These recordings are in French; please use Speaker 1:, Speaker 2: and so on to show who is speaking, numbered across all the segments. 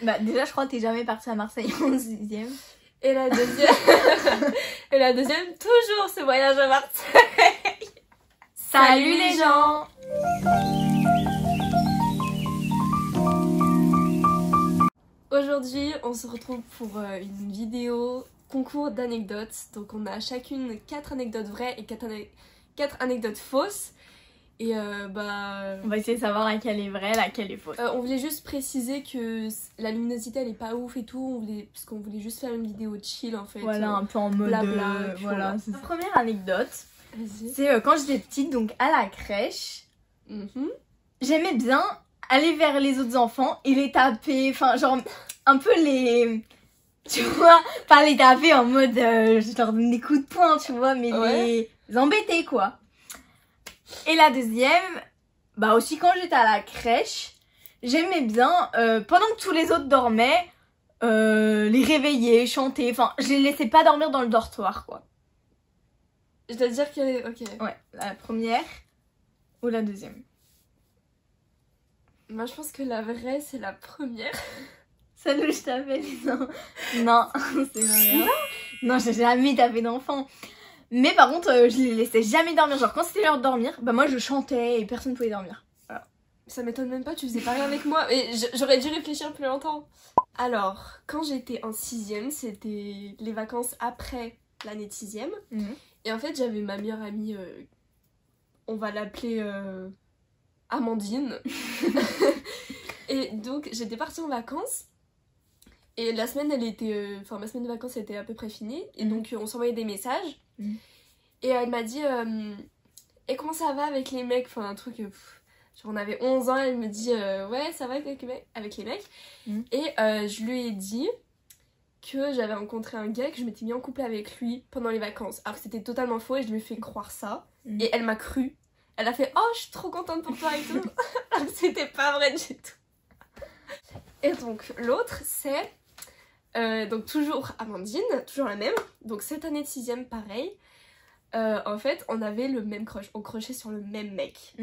Speaker 1: Bah déjà je crois que t'es jamais partie à Marseille en 6ème.
Speaker 2: Et la deuxième... Et la deuxième, toujours ce voyage à Marseille.
Speaker 1: Salut les gens.
Speaker 2: Aujourd'hui, on se retrouve pour une vidéo concours d'anecdotes. Donc on a chacune 4 anecdotes vraies et 4 anecdotes fausses. Et
Speaker 1: on va essayer de savoir laquelle est vraie, laquelle est fausse.
Speaker 2: On voulait juste préciser que la luminosité elle est pas ouf et tout, parce qu'on voulait juste faire une vidéo chill en fait.
Speaker 1: Voilà, un peu en mode
Speaker 2: blabla.
Speaker 1: Voilà, c'est la première anecdote.
Speaker 2: Vas-y.
Speaker 1: C'est quand j'étais petite, donc à la crèche, j'aimais bien aller vers les autres enfants et les taper, enfin genre un peu les... Tu vois, pas les taper en mode je leur donne des coups de poing, tu vois, mais les embêter quoi. Et la deuxième, bah aussi quand j'étais à la crèche, j'aimais bien, pendant que tous les autres dormaient, les réveiller, chanter, enfin je les laissais pas dormir dans le dortoir quoi.
Speaker 2: Je dois dire que... Ok.
Speaker 1: Ouais, la première ou la deuxième?
Speaker 2: Moi je pense que la vraie c'est la première.
Speaker 1: Celle où je tapais les enfants. Non, c'est vrai. Non, j'ai jamais tapé d'enfant. Mais par contre, je les laissais jamais dormir. Genre quand c'était l'heure de dormir, bah moi je chantais et personne pouvait dormir. Voilà.
Speaker 2: Ça m'étonne même pas, tu faisais pas rien avec moi. Et j'aurais dû réfléchir plus longtemps. Alors, quand j'étais en 6ème, c'était les vacances après l'année de 6ème. Et en fait, j'avais ma meilleure amie, on va l'appeler Amandine. Et donc, j'étais partie en vacances. Et la semaine, ma semaine de vacances était à peu près finie. Et donc, on s'envoyait des messages. Et elle m'a dit, et comment ça va avec les mecs? Enfin, un truc, genre on avait 11 ans, elle me dit, ouais, ça va avec les mecs. Et je lui ai dit que j'avais rencontré un gars, que je m'étais mis en couple avec lui pendant les vacances. Alors que c'était totalement faux et je lui ai fait croire ça. Et elle m'a cru. Elle a fait, oh, je suis trop contente pour toi et tout. Alors que c'était pas vrai du tout. Et donc, l'autre, c'est... donc toujours Amandine, toujours la même. Donc cette année de 6ème, pareil. En fait, on avait le même crush. On crushait sur le même mec.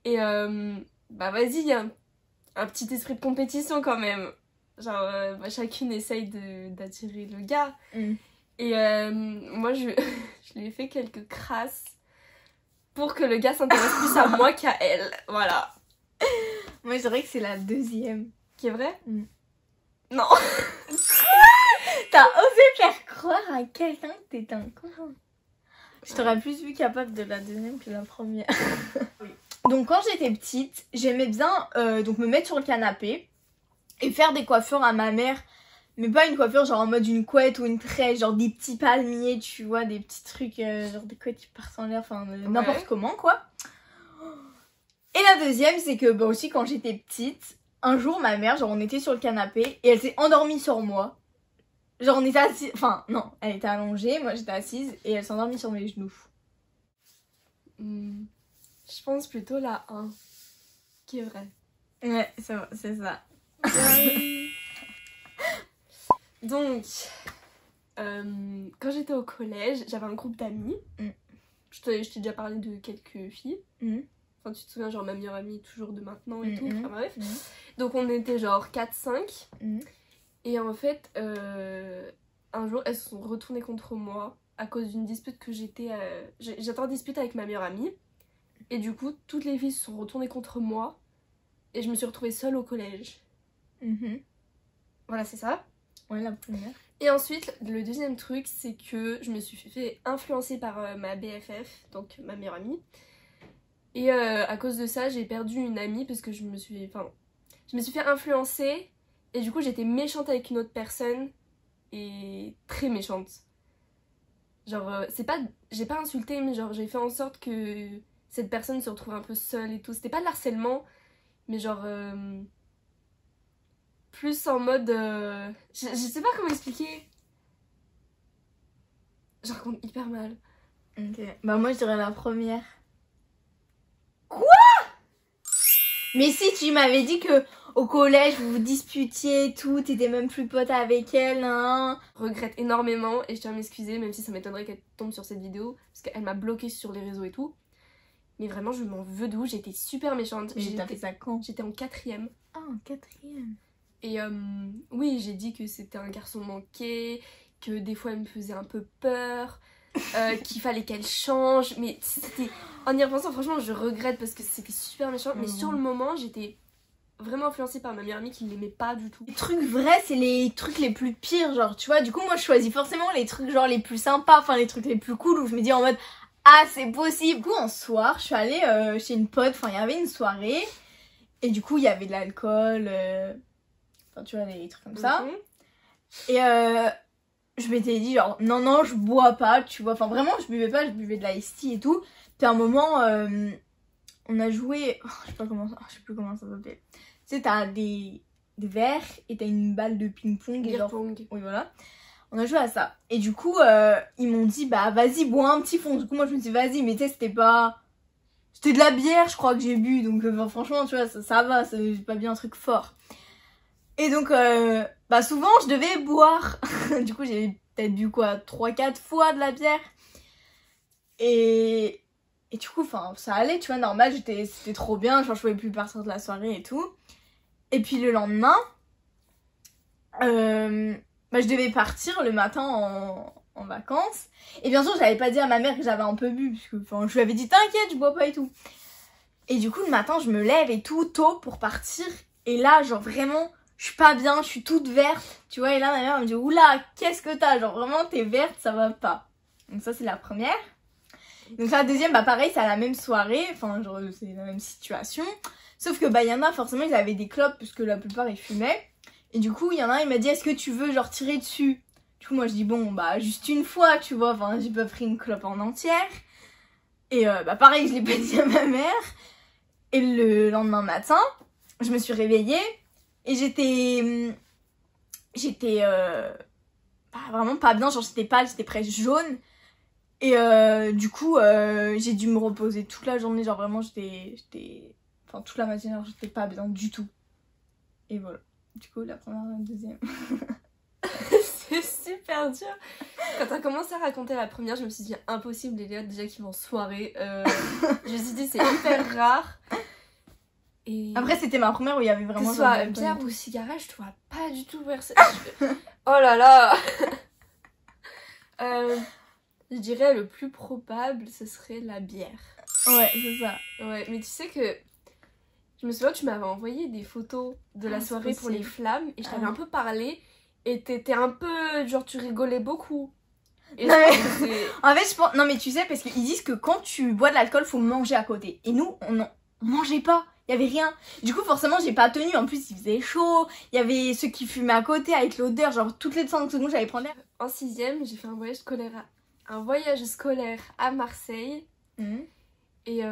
Speaker 2: Et bah vas-y, il y a un petit esprit de compétition quand même. Genre, chacune essaye d'attirer le gars. Et moi, je lui ai fait quelques crasses pour que le gars s'intéresse plus à moi qu'à elle. Voilà.
Speaker 1: Moi, je dirais que c'est la deuxième.
Speaker 2: Qui est vrai? Non.
Speaker 1: T'as osé faire croire à quelqu'un que t'étais un con. Je t'aurais plus vu capable de la deuxième que de la première. Donc quand j'étais petite, j'aimais bien donc me mettre sur le canapé et faire des coiffures à ma mère. Mais pas une coiffure genre en mode une couette ou une tresse, genre des petits palmiers, tu vois, des petits trucs, genre des couettes qui partent en l'air, enfin n'importe comment quoi. Et la deuxième, c'est que bah aussi quand j'étais petite, un jour ma mère, genre on était sur le canapé et elle s'est endormie sur moi. Genre on était assis, enfin non, elle était allongée, moi j'étais assise et elle s'est endormie sur mes genoux.
Speaker 2: Je pense plutôt la 1, qui est vraie.
Speaker 1: Ouais, c'est ça.
Speaker 2: Donc, quand j'étais au collège, j'avais un groupe d'amis. Je t'ai déjà parlé de quelques filles. Enfin, tu te souviens, genre ma meilleure amie toujours de maintenant et tout. Enfin bref. Donc on était genre 4-5. Et en fait, un jour, elles se sont retournées contre moi à cause d'une dispute que j'étais en dispute avec ma meilleure amie. Et du coup, toutes les filles se sont retournées contre moi. Et je me suis retrouvée seule au collège. Voilà, c'est ça.
Speaker 1: Ouais, la première.
Speaker 2: Et ensuite, le deuxième truc, c'est que je me suis fait influencer par ma BFF, donc ma meilleure amie. Et à cause de ça, j'ai perdu une amie parce que je me suis fait influencer. Et du coup, j'étais méchante avec une autre personne. Et très méchante. Genre, j'ai pas insulté, mais genre, j'ai fait en sorte que cette personne se retrouve un peu seule et tout. C'était pas de l'harcèlement, mais genre... plus en mode... Je sais pas comment expliquer. Je raconte hyper mal.
Speaker 1: Ok. Bah moi je dirais la première. Quoi? Mais si tu m'avais dit que au collège vous vous disputiez et tout, t'étais même plus pote avec elle, hein.
Speaker 2: Je regrette énormément et je tiens à m'excuser, même si ça m'étonnerait qu'elle tombe sur cette vidéo, parce qu'elle m'a bloquée sur les réseaux et tout. Mais vraiment je m'en veux de ouf, j'étais super méchante.
Speaker 1: Mais t'as fait ça quand?
Speaker 2: J'étais en 4ème.
Speaker 1: Ah, en 4ème.
Speaker 2: Et oui, j'ai dit que c'était un garçon manqué, que des fois elle me faisait un peu peur, qu'il fallait qu'elle change. Mais c'était... En y repensant, franchement, je regrette parce que c'était super méchant. Mais sur le moment, j'étais vraiment influencée par ma meilleure amie qui ne l'aimait pas du tout.
Speaker 1: Les trucs vrais, c'est les trucs les plus pires, genre, tu vois. Du coup, moi, je choisis forcément les trucs, genre, les plus sympas, enfin, les trucs les plus cool, où je me dis en mode, ah, c'est possible. Du coup, un soir, je suis allée chez une pote, enfin, il y avait une soirée, et du coup, il y avait de l'alcool, enfin, tu vois, des trucs comme ça. Et je m'étais dit, genre, non, je bois pas, tu vois. Enfin, vraiment, je buvais pas, je buvais de la iced tea et tout. Puis à un moment, on a joué, je sais plus comment ça s'appelle. Tu sais, t'as des verres et t'as une balle de ping-pong.
Speaker 2: Et genre... pong.
Speaker 1: Oui, voilà. On a joué à ça. Et du coup, ils m'ont dit, bah, vas-y, bois un petit fond. Du coup, moi, je me suis dit, vas-y, mais tu sais, c'était de la bière, je crois, que j'ai bu. Donc, franchement, tu vois, ça va, c'est pas bien un truc fort. Et donc, bah, souvent, je devais boire. Du coup, j'ai peut-être bu, quoi, 3-4 fois de la bière. Et du coup, enfin, ça allait, tu vois, normal, c'était trop bien. Genre, je pouvais plus partir de la soirée et tout. Et puis le lendemain, bah, je devais partir le matin en vacances. Et bien sûr, j'avais pas dit à ma mère que j'avais un peu bu, parce que je lui avais dit t'inquiète, je bois pas et tout. Et du coup, le matin, je me lève et tout, tôt pour partir. Et là, genre vraiment, je suis pas bien, je suis toute verte. Tu vois, et là, ma mère me dit oula, qu'est-ce que t'as? Genre vraiment, t'es verte, ça va pas. Donc ça, c'est la première. Donc la deuxième, bah pareil, c'est à la même soirée, enfin genre c'est la même situation. Sauf que bah il y en a, forcément ils avaient des clopes parce que la plupart ils fumaient. Et du coup il y en a un, il m'a dit est-ce que tu veux genre tirer dessus? Du coup moi je dis bon bah juste une fois tu vois, enfin j'ai pas pris une clope en entière. Et bah pareil je l'ai pas dit à ma mère. Et le lendemain matin, je me suis réveillée et j'étais vraiment pas bien, genre j'étais pâle, j'étais presque jaune. Et du coup, j'ai dû me reposer toute la journée, genre vraiment enfin toute la matinée, genre j'étais pas bien du tout. Et voilà. Du coup, la première et la deuxième.
Speaker 2: C'est super dur. Quand t'as commencé à raconter la première, je me suis dit impossible, les gars déjà qui vont en soirée. Je me suis dit c'est hyper rare. Et...
Speaker 1: Après, c'était ma première où il y avait vraiment...
Speaker 2: Que ce soit bière ou cigarette, je te vois pas du tout verser. Oh là là. Je dirais le plus probable, ce serait la bière.
Speaker 1: Ouais, c'est ça.
Speaker 2: Ouais, mais tu sais que... Je me souviens, tu m'avais envoyé des photos de la soirée pour les flammes et je t'avais un peu parlé et t'étais un peu... Genre, tu rigolais beaucoup. Et
Speaker 1: non, mais... En fait, je pense... Non, mais tu sais, parce qu'ils disent que quand tu bois de l'alcool, faut manger à côté. Et nous, on mangeait pas. Il y avait rien. Du coup, forcément, j'ai pas tenu. En plus, il faisait chaud. Il y avait ceux qui fumaient à côté avec l'odeur. Genre, toutes les 5 secondes, j'allais prendre l'air.
Speaker 2: En 6ème, j'ai fait un voyage scolaire à Marseille. Et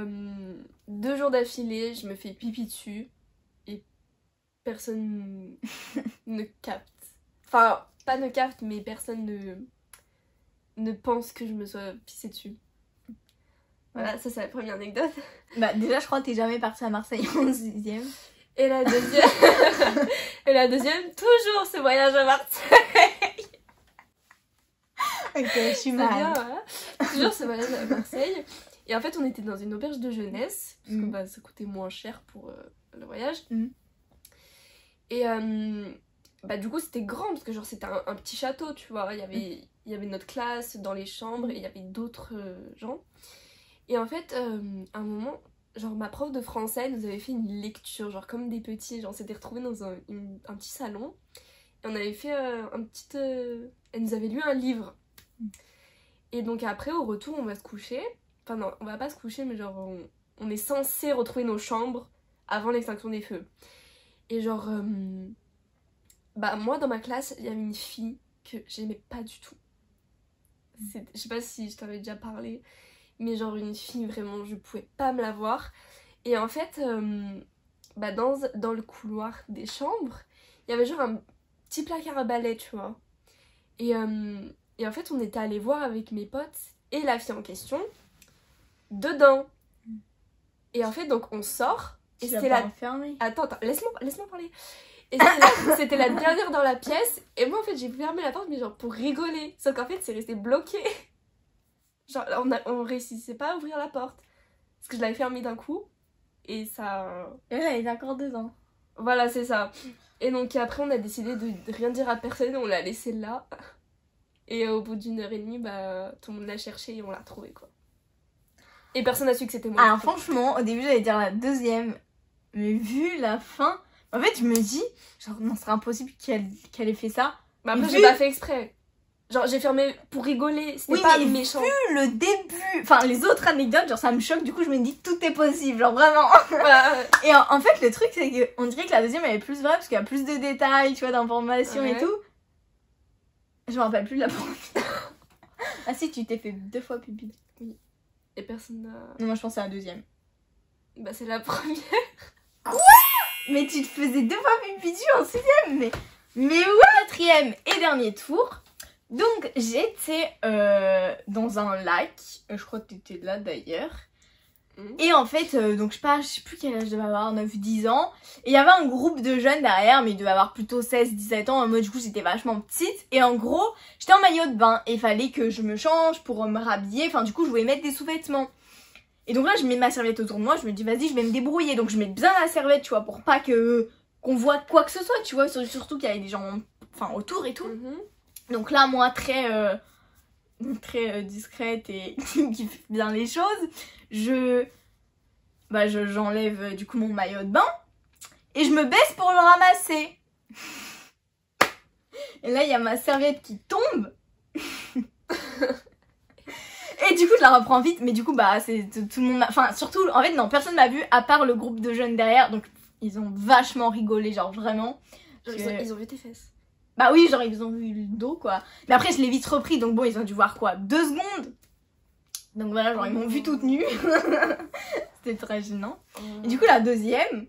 Speaker 2: 2 jours d'affilée, je me fais pipi dessus. Et personne ne capte. Enfin, pas ne capte, mais personne ne pense que je me sois pissée dessus. Voilà, ça c'est la première anecdote.
Speaker 1: Bah déjà je crois que t'es jamais partie à Marseille en 6ème.
Speaker 2: Et la deuxième, toujours ce voyage à Marseille.
Speaker 1: Ok, je suis mal.
Speaker 2: Bien, voilà. Toujours ce voyage à Marseille. Et en fait on était dans une auberge de jeunesse, parce que bah, ça coûtait moins cher pour le voyage. Et bah du coup c'était grand, parce que genre c'était un petit château, tu vois. Il y avait notre classe dans les chambres et il y avait d'autres gens. Et en fait, à un moment, genre ma prof de français nous avait fait une lecture, genre comme des petits, genre on s'était retrouvés dans un petit salon. Et on avait fait elle nous avait lu un livre. Et donc après, au retour, on va se coucher. Enfin non, on va pas se coucher, mais genre on est censé retrouver nos chambres avant l'extinction des feux. Et genre, bah moi dans ma classe, il y avait une fille que j'aimais pas du tout. Je sais pas si je t'avais déjà parlé. Mais genre une fille vraiment je pouvais pas me la voir. Et en fait bah dans le couloir des chambres il y avait genre un petit placard à balai, tu vois. Et en fait on était allés voir avec mes potes et la fille en question dedans. Et en fait donc on sort et c'était la... Attends, laisse-moi parler. Et c'était la dernière dans la pièce. Et moi en fait j'ai fermé la porte mais genre pour rigoler. Sauf qu'en fait c'est resté bloqué. Genre, on réussissait pas à ouvrir la porte. Parce que je l'avais fermée d'un coup. Et ça...
Speaker 1: Et elle avait encore 2 ans.
Speaker 2: Voilà, c'est ça. Et donc après on a décidé de rien dire à personne, on l'a laissé là. Et au bout d'1h30, bah tout le monde l'a cherché et on l'a retrouvé quoi. Et personne n'a su que c'était moi.
Speaker 1: Alors franchement, au début j'allais dire la deuxième, mais vu la fin, en fait je me dis, genre non, ce serait impossible qu'elle ait fait ça.
Speaker 2: Bah après j'ai pas fait exprès. Genre j'ai fermé pour rigoler, c'était pas méchant.
Speaker 1: Vu le début, enfin les autres anecdotes, genre ça me choque, du coup je me dis tout est possible, genre vraiment. Et en fait le truc c'est que on dirait que la deuxième elle est plus vraie parce qu'il y a plus de détails, tu vois, d'informations et tout. Je me rappelle plus de la première. Ah si, tu t'es fait 2 fois pipi.
Speaker 2: Oui. Et personne n'a...
Speaker 1: Non, moi je pense à la deuxième.
Speaker 2: Bah c'est la première.
Speaker 1: Quoi? Mais tu te faisais 2 fois pipi dessus en 6ème, mais ouais. 4ème et dernier tour. Donc j'étais dans un lac, je crois que t'étais là d'ailleurs. Et en fait, donc je sais plus quel âge je devais avoir, 9-10 ans. Et il y avait un groupe de jeunes derrière, mais ils devaient avoir plutôt 16-17 ans. Moi du coup j'étais vachement petite. Et en gros, j'étais en maillot de bain et il fallait que je me change pour me rhabiller. Enfin du coup je voulais mettre des sous-vêtements. Et donc là je mets ma serviette autour de moi, je me dis vas-y je vais me débrouiller. Donc je mets bien la serviette, tu vois, pour pas qu'on voit quoi que ce soit, tu vois. Surtout qu'il y avait des gens autour et tout. Donc là moi très discrète et qui fait bien les choses, j'enlève du coup mon maillot de bain et je me baisse pour le ramasser. Et là il y a ma serviette qui tombe. Et du coup je la reprends vite, mais du coup bah c'est tout le monde, enfin surtout en fait non, personne m'a vu à part le groupe de jeunes derrière, donc ils ont vachement rigolé, genre vraiment.
Speaker 2: Ils ont vu tes fesses.
Speaker 1: Bah oui, genre ils ont vu le dos quoi. Mais après je l'ai vite repris, donc bon ils ont dû voir quoi, 2 secondes. Donc voilà, genre ils m'ont vu toute nue. C'était très gênant. Et du coup la deuxième,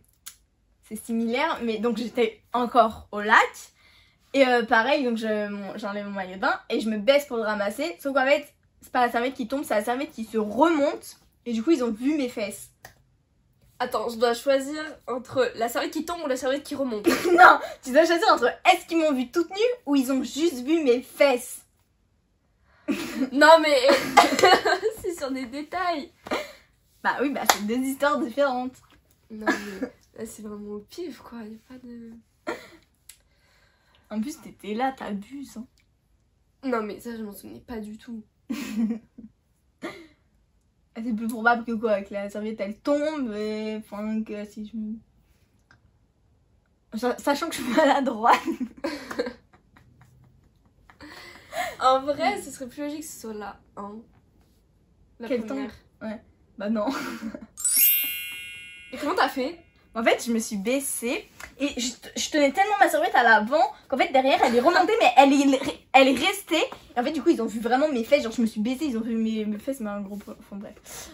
Speaker 1: c'est similaire, mais donc j'étais encore au lac. Et pareil, donc j'enlève mon maillot de bain et je me baisse pour le ramasser. Sauf qu'en fait, c'est pas la serviette qui tombe, c'est la serviette qui se remonte. Et du coup ils ont vu mes fesses.
Speaker 2: Attends, je dois choisir entre la serviette qui tombe ou la serviette qui remonte.
Speaker 1: Non, tu dois choisir entre est-ce qu'ils m'ont vu toute nue ou ils ont juste vu mes fesses.
Speaker 2: Non mais c'est sur des détails.
Speaker 1: Bah oui, bah c'est 2 histoires différentes.
Speaker 2: Non mais là c'est vraiment au pif quoi, y a pas de...
Speaker 1: En plus t'étais là, t'abuses hein.
Speaker 2: Non mais ça je m'en souvenais pas du tout.
Speaker 1: C'est plus probable que quoi, que la serviette elle tombe et enfin que si je me... Sachant que je suis maladroite.
Speaker 2: En vrai ce serait plus logique que ce soit là, hein.
Speaker 1: Quel temps? Ouais. Bah non.
Speaker 2: Et comment t'as fait?
Speaker 1: En fait je me suis baissée et je tenais tellement ma serviette à l'avant qu'en fait derrière elle est remontée mais elle est restée. Et en fait du coup ils ont vu vraiment mes fesses, genre je me suis baissée, ils ont vu mes fesses mais un gros... Enfin bref.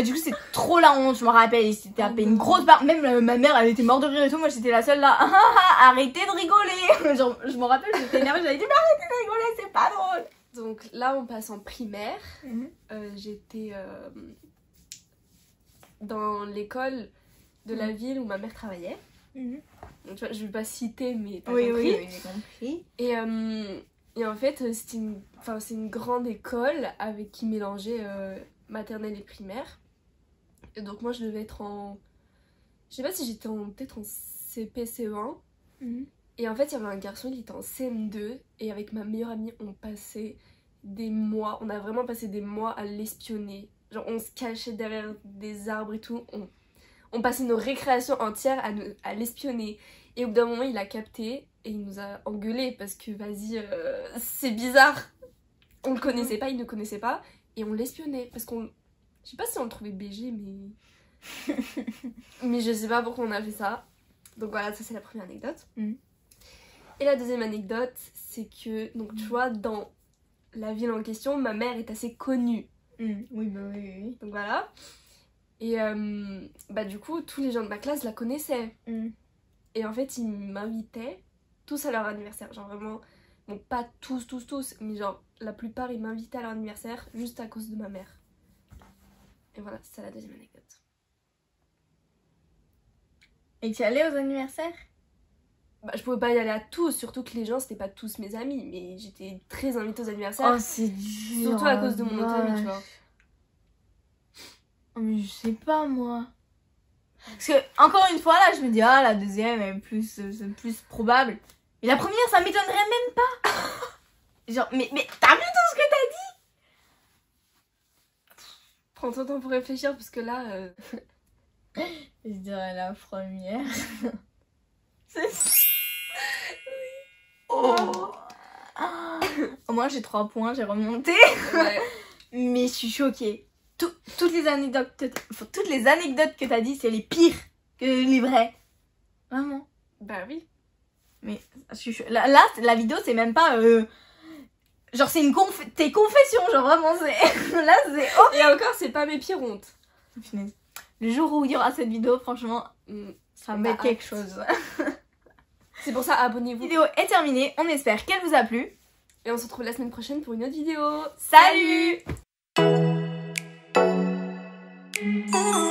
Speaker 1: Du coup c'est trop la honte, je me rappelle, il s'était tapé une grosse barre, même ma mère elle était morte de rire et tout, moi j'étais la seule là, arrêtez de rigoler. Genre je me rappelle, j'étais énervée, j'avais dit mais arrêtez de rigoler, c'est pas drôle.
Speaker 2: Donc là on passe en primaire, j'étais dans l'école de la ville où ma mère travaillait. Donc tu vois, je vais pas citer mais t'as compris.
Speaker 1: Oui, j'ai compris.
Speaker 2: Et en fait c'est une grande école avec qui mélangeait maternelle et primaire. Et donc moi je devais être en... Je sais pas si j'étais peut-être en CP, CE1. Et en fait il y avait un garçon qui était en CM2 et avec ma meilleure amie on passait des mois, on a vraiment passé des mois à l'espionner. Genre on se cachait derrière des arbres et tout, on passait nos récréations entières à l'espionner. Et au bout d'un moment il a capté et il nous a engueulé parce que vas-y c'est bizarre. On le connaissait pas, il ne connaissait pas et on l'espionnait parce qu'on... Je sais pas si on le trouvait BG mais... mais je sais pas pourquoi on a fait ça. Donc voilà, ça c'est la première anecdote. Et la deuxième anecdote c'est que, donc tu vois, dans la ville en question, ma mère est assez connue.
Speaker 1: Oui, bah oui.
Speaker 2: Donc voilà. Et bah du coup, tous les gens de ma classe la connaissaient. Et en fait, ils m'invitaient tous à leur anniversaire. Genre vraiment, bon pas tous, mais genre la plupart ils m'invitaient à leur anniversaire juste à cause de ma mère. Et voilà, c'est la deuxième anecdote.
Speaker 1: Et tu allais aux anniversaires?
Speaker 2: Bah je pouvais pas y aller à tous, surtout que les gens c'était pas tous mes amis, mais j'étais très invitée aux anniversaires.
Speaker 1: Oh c'est dur.
Speaker 2: Surtout à cause de mon autre ami, tu vois.
Speaker 1: Oh, mais je sais pas moi. Parce que, encore une fois, là, je me dis, ah, la deuxième est c'est plus probable. Mais la première, ça m'étonnerait même pas. Genre, mais t'as vu tout ce que t'as dit?
Speaker 2: Prends ton temps pour réfléchir, parce que là...
Speaker 1: Je dirais la première. Oh. Au moins, j'ai 3 points, j'ai remonté.
Speaker 2: Ouais.
Speaker 1: Mais je suis choquée. Toutes les anecdotes que t'as dit, c'est les pires que les vraies. Vraiment.
Speaker 2: Bah oui.
Speaker 1: Mais là, la vidéo, c'est même pas... Genre, c'est tes confessions, genre vraiment, c'est... Là, c'est... Oh.
Speaker 2: Et encore, c'est pas mes pires hontes.
Speaker 1: Punaise. Le jour où il y aura cette vidéo, franchement, ça me met quelque chose.
Speaker 2: C'est pour ça, abonnez-vous.
Speaker 1: La vidéo est terminée, on espère qu'elle vous a plu.
Speaker 2: Et on se retrouve la semaine prochaine pour une autre vidéo.
Speaker 1: Salut!
Speaker 3: Oh.